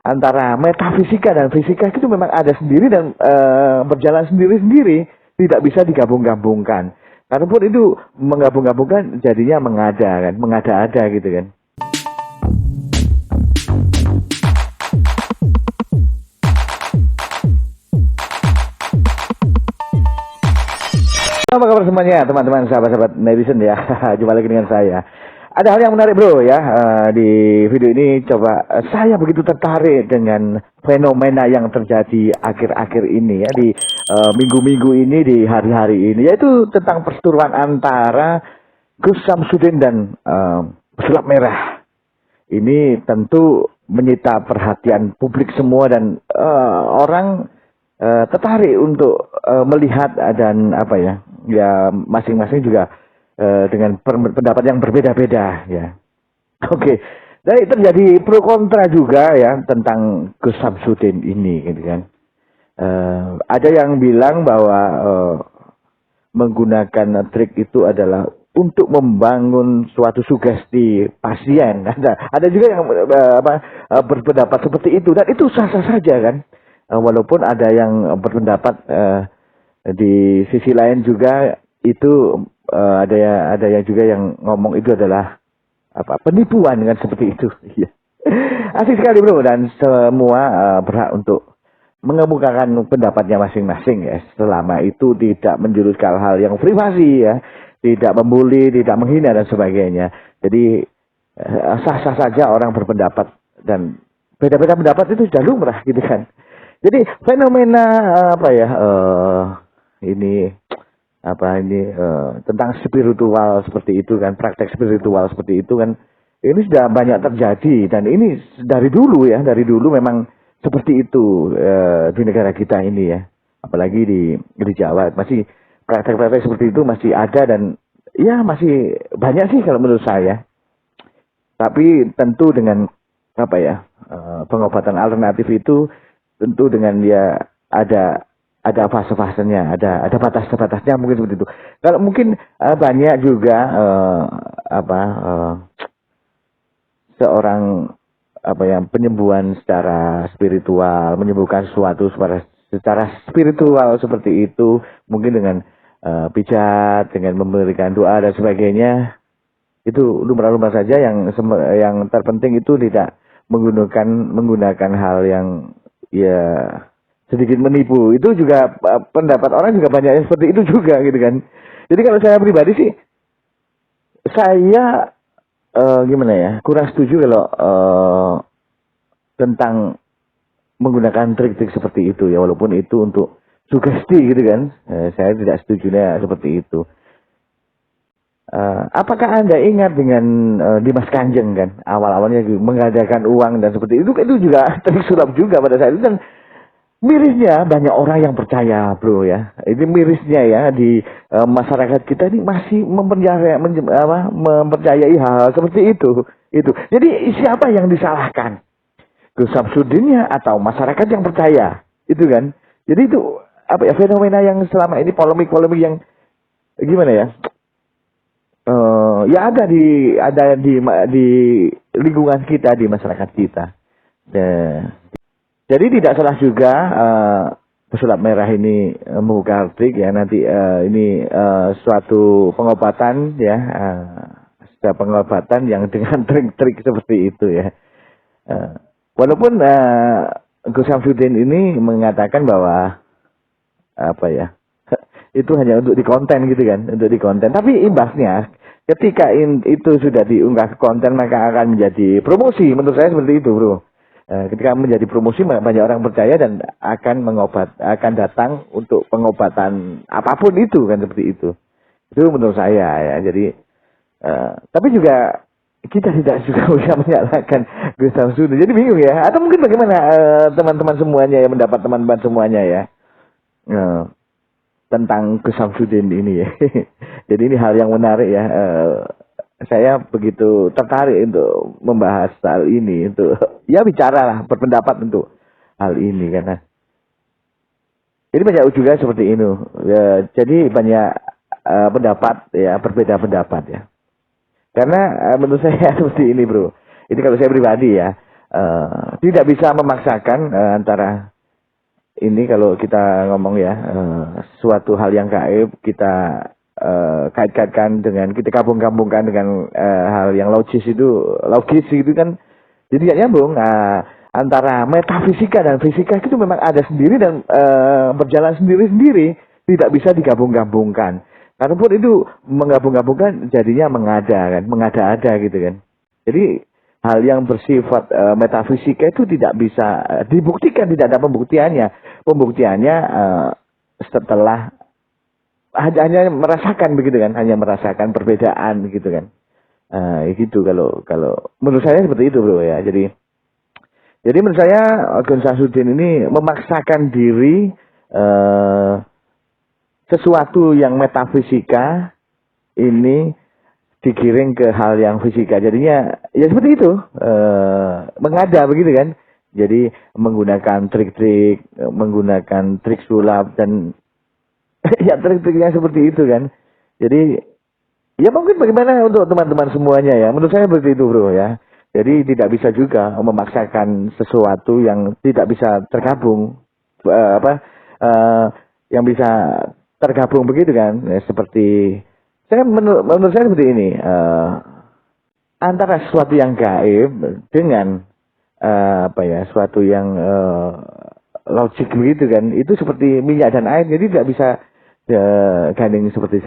antara metafisika dan fisika itu memang ada sendiri dan berjalan sendiri-sendiri, tidak bisa digabung-gabungkan. Kalaupun itu menggabung-gabungkan jadinya mengada kan, mengada-ada gitu kan. Apa kabar semuanya, teman-teman, sahabat-sahabat netizen ya. Jumpa lagi dengan saya. Ada hal yang menarik bro ya, di video ini coba saya begitu tertarik dengan fenomena yang terjadi akhir-akhir ini ya, di minggu-minggu ini, di hari-hari ini, yaitu tentang perseteruan antara Gus Samsudin dan Pesulap Merah. Ini tentu menyita perhatian publik semua dan orang tertarik untuk melihat dan apa ya masing-masing juga dengan pendapat yang berbeda-beda ya. Oke. Jadi terjadi pro kontra juga ya tentang Gus Samsudin ini gitu kan. Ada yang bilang bahwa menggunakan trik itu adalah untuk membangun suatu sugesti pasien. Ada juga yang berpendapat seperti itu dan itu sah-sah saja kan. Walaupun ada yang berpendapat di sisi lain juga itu ada yang juga yang ngomong itu adalah penipuan kan, seperti itu. Asik sekali bro, dan semua berhak untuk mengemukakan pendapatnya masing-masing ya, selama itu tidak menjuruskan hal yang privasi ya, tidak membuli, tidak menghina dan sebagainya. Jadi sah-sah saja orang berpendapat dan beda-beda pendapat itu sudah lumrah gitu kan. Jadi fenomena ini tentang spiritual seperti itu kan, praktek spiritual seperti itu kan, ini sudah banyak terjadi dan ini dari dulu memang seperti itu di negara kita ini ya, apalagi di Jawa masih praktek-praktek seperti itu masih ada dan ya masih banyak sih kalau menurut saya. Tapi tentu dengan pengobatan alternatif itu tentu dengan dia ada fase-fasenya, ada batas-batasnya mungkin seperti itu. Kalau mungkin banyak juga seorang penyembuhan secara spiritual, menyembuhkan sesuatu secara spiritual seperti itu, mungkin dengan pijat, dengan memberikan doa dan sebagainya. Itu lumrah-lumrah saja, yang terpenting itu tidak menggunakan hal yang ya sedikit menipu. Itu juga pendapat orang juga banyak yang seperti itu juga gitu kan. Jadi kalau saya pribadi sih, saya kurang setuju kalau tentang menggunakan trik-trik seperti itu ya, walaupun itu untuk sugesti gitu kan. Saya tidak setujunya seperti itu. Apakah Anda ingat dengan Dimas Kanjeng kan, awal-awalnya mengadakan uang dan seperti itu juga trik sulap juga pada saat itu, dan mirisnya banyak orang yang percaya bro ya. Ini mirisnya ya, di masyarakat kita ini masih mempercayai hal seperti itu. Jadi siapa yang disalahkan? Gus Samsudinnya atau masyarakat yang percaya? Itu kan. Jadi itu fenomena yang selama ini polemik-polemik yang gimana ya? Ya ada di lingkungan kita, di masyarakat kita. Jadi tidak salah juga Pesulap Merah ini membuka trik ya, nanti ini suatu pengobatan ya, pengobatan yang dengan trik-trik seperti itu ya. Walaupun Gus Samsudin ini mengatakan bahwa itu hanya untuk di konten gitu kan, untuk di konten. Tapi imbasnya ketika itu sudah diunggah ke konten maka akan menjadi promosi. Menurut saya seperti itu bro. Ketika menjadi promosi banyak orang percaya dan akan datang untuk pengobatan apapun itu kan, seperti itu. Itu menurut saya ya. Jadi tapi juga kita tidak juga bisa menyalahkan Gus Samsudin. Jadi bingung ya. Atau mungkin bagaimana teman-teman semuanya ya, mendapat teman-teman semuanya ya. Tentang Gus Samsudin ini ya. Jadi ini hal yang menarik ya. Saya begitu tertarik untuk membahas hal ini, untuk ya bicaralah, berpendapat untuk hal ini karena jadi banyak juga seperti ini. Ya, jadi banyak pendapat ya, berbeda pendapat ya. Karena menurut saya seperti ini bro. Ini kalau saya pribadi ya. tidak bisa memaksakan antara ini kalau kita ngomong ya suatu hal yang gaib kita kait-kaitkan dengan kita gabung-gabungkan dengan hal yang logis itu kan jadi nggak nyambung. Antara metafisika dan fisika itu memang ada sendiri dan berjalan sendiri-sendiri, tidak bisa digabung-gabungkan. Kalaupun itu menggabung-gabungkan jadinya mengada-ada gitu kan. Jadi hal yang bersifat metafisika itu tidak bisa dibuktikan, tidak ada pembuktiannya. Pembuktiannya setelah hanya merasakan begitu kan, hanya merasakan perbedaan gitu kan. Gitu kalau menurut saya seperti itu bro ya. Jadi menurut saya Gun Syamsuddin ini memaksakan diri sesuatu yang metafisika ini digiring ke hal yang fisika. Jadinya ya seperti itu, mengada begitu kan. Jadi menggunakan trik-trik, menggunakan trik sulap dan ya trik-triknya seperti itu kan. Jadi ya mungkin bagaimana untuk teman-teman semuanya ya. Menurut saya seperti itu bro ya. Jadi tidak bisa juga memaksakan sesuatu yang tidak bisa tergabung, yang bisa tergabung begitu kan. Seperti menurut saya seperti ini, antara sesuatu yang gaib dengan sesuatu yang logik begitu kan, itu seperti minyak dan air, jadi tidak bisa gandeng seperti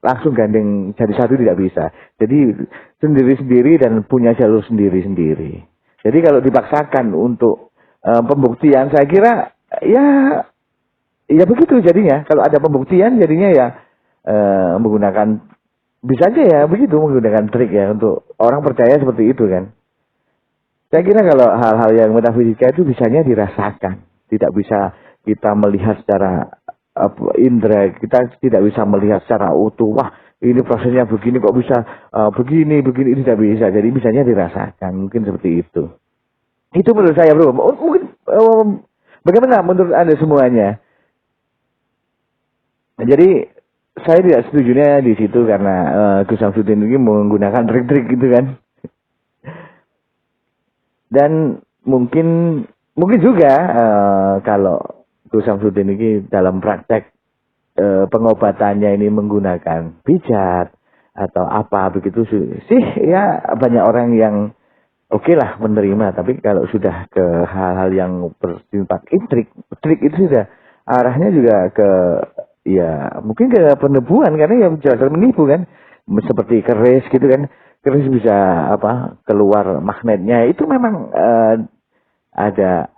langsung gandeng jadi satu, tidak bisa. Jadi sendiri-sendiri dan punya jalur sendiri-sendiri. Jadi kalau dipaksakan untuk pembuktian, saya kira ya begitu jadinya. Kalau ada pembuktian jadinya ya menggunakan, bisa aja ya begitu, menggunakan trik ya untuk orang percaya seperti itu kan. Saya kira kalau hal-hal yang metafisika itu bisanya dirasakan, tidak bisa kita melihat secara indera, kita tidak bisa melihat secara utuh. Wah, ini prosesnya begini kok bisa begini ini tidak bisa. Jadi bisanya dirasakan, mungkin seperti itu. Itu menurut saya bro. Mungkin bagaimana menurut Anda semuanya? Jadi saya tidak setujunya di situ karena Gus Syamsuddin ini menggunakan trik-trik gitu kan. Dan mungkin juga kalau Gus Syamsuddin ini dalam praktek pengobatannya ini menggunakan pijat atau apa begitu sih ya, banyak orang yang oke lah menerima. Tapi kalau sudah ke hal-hal yang bersifat trik itu sudah arahnya juga ke ya mungkin ke penipuan, karena yang jelas menipu kan, seperti keris gitu kan. Keris bisa keluar magnetnya, itu memang ada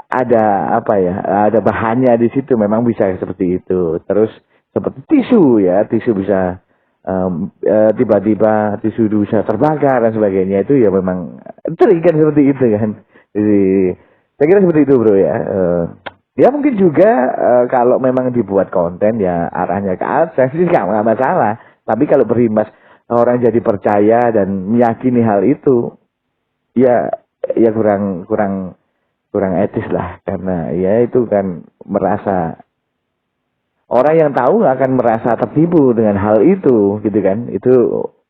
bahannya di situ, memang bisa seperti itu. Terus seperti tisu bisa tiba-tiba tisu itu bisa terbakar dan sebagainya, itu ya memang trik kan, seperti itu kan. Jadi saya kira seperti itu bro ya. Ya mungkin juga kalau memang dibuat konten ya arahnya ke atas sih nggak masalah. Tapi kalau berimbas orang jadi percaya dan meyakini hal itu, ya kurang etis lah, karena ya itu kan merasa orang yang tahu akan merasa tertipu dengan hal itu gitu kan. Itu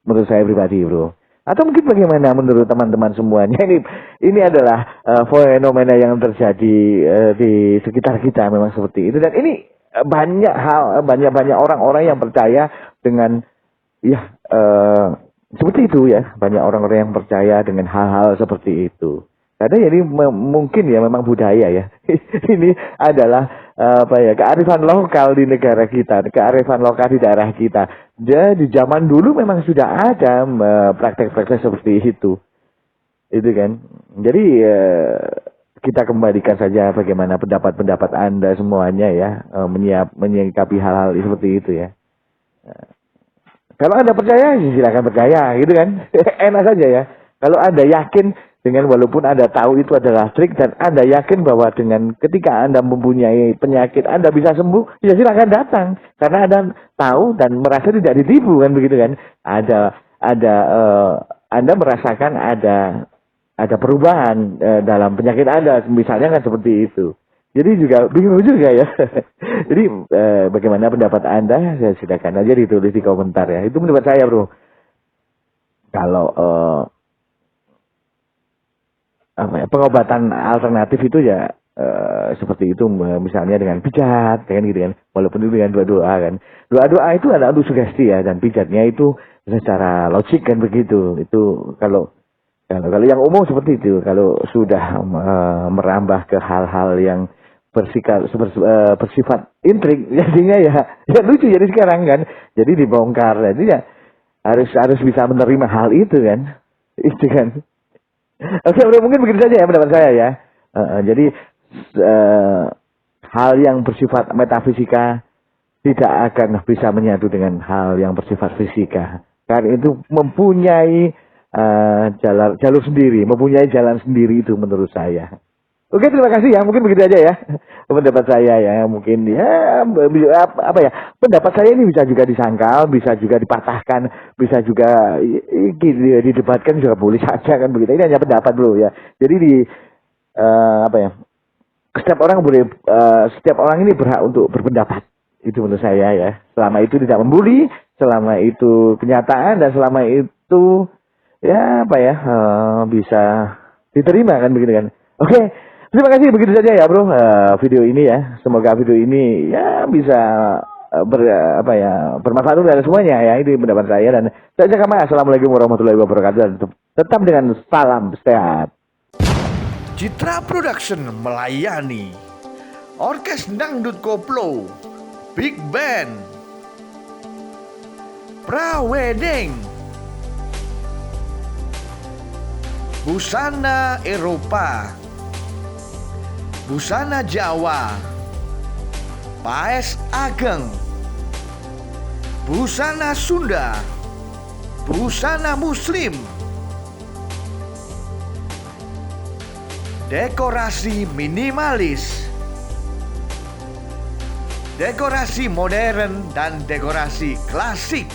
menurut saya pribadi bro. Atau mungkin bagaimana menurut teman-teman semuanya? Ini adalah fenomena yang terjadi di sekitar kita, memang seperti itu. Dan ini banyak orang-orang yang percaya dengan ya seperti itu ya. Banyak orang-orang yang percaya dengan hal-hal seperti itu. Karena ini mungkin ya memang budaya ya. Ini adalah kearifan lokal di negara kita, kearifan lokal di daerah kita. Jadi di zaman dulu memang sudah ada praktek-praktek seperti itu. Itu kan. Jadi kita kembalikan saja bagaimana pendapat-pendapat Anda semuanya ya, menyikapi hal-hal seperti itu ya. Kalau Anda percaya, silakan percaya, gitu kan. Enak saja ya. Kalau Anda yakin dengan, walaupun Anda tahu itu adalah trik, dan Anda yakin bahwa dengan ketika Anda mempunyai penyakit Anda bisa sembuh, ya silakan datang. Karena Anda tahu dan merasa tidak ditipu kan, begitu kan. Anda merasakan ada perubahan dalam penyakit Anda, misalnya kan seperti itu. Jadi juga bingung juga ya. Jadi bagaimana pendapat Anda? Ya, silakan aja ditulis di komentar ya. Itu pendapat saya bro. Kalau pengobatan alternatif itu ya seperti itu, misalnya dengan pijat kan gitu kan, walaupun itu dengan doa kan. Doa itu adalah untuk sugesti ya, dan pijatnya itu secara logik kan begitu. Itu kalau yang umum seperti itu. Kalau sudah merambah ke hal-hal yang bersifat intrik, jadinya ya lucu jadi sekarang kan, jadi dibongkar, jadi ya harus bisa menerima hal itu kan, itu kan. Oke, udah mungkin begitu saja ya pendapat saya ya. Jadi hal yang bersifat metafisika tidak akan bisa menyatu dengan hal yang bersifat fisika, karena itu mempunyai jalur sendiri, mempunyai jalan sendiri, itu menurut saya. Oke, terima kasih ya. Mungkin begitu aja ya pendapat saya ya. Mungkin ya apa ya, pendapat saya ini bisa juga disangkal, bisa juga dipatahkan, bisa juga didebatkan, juga boleh saja kan begitu. Ini hanya pendapat bro ya. Jadi apa ya, setiap orang ini berhak untuk berpendapat. Itu menurut saya ya. Selama itu tidak membuli, selama itu kenyataan, dan selama itu ya apa ya, bisa diterima kan begitu kan. Oke. Terima kasih, begitu saja ya bro video ini ya. Semoga video ini ya bisa bermanfaat untuk semuanya ya. Ini pendapat saya, dan saya Kama. Assalamualaikum warahmatullahi wabarakatuh, dan tetap dengan salam sehat. Citra Production melayani Orkes Dangdut Koplo, Big Band, Prawedding, busana Eropa, busana Jawa, paes ageng, busana Sunda, busana Muslim, dekorasi minimalis, dekorasi modern, dan dekorasi klasik.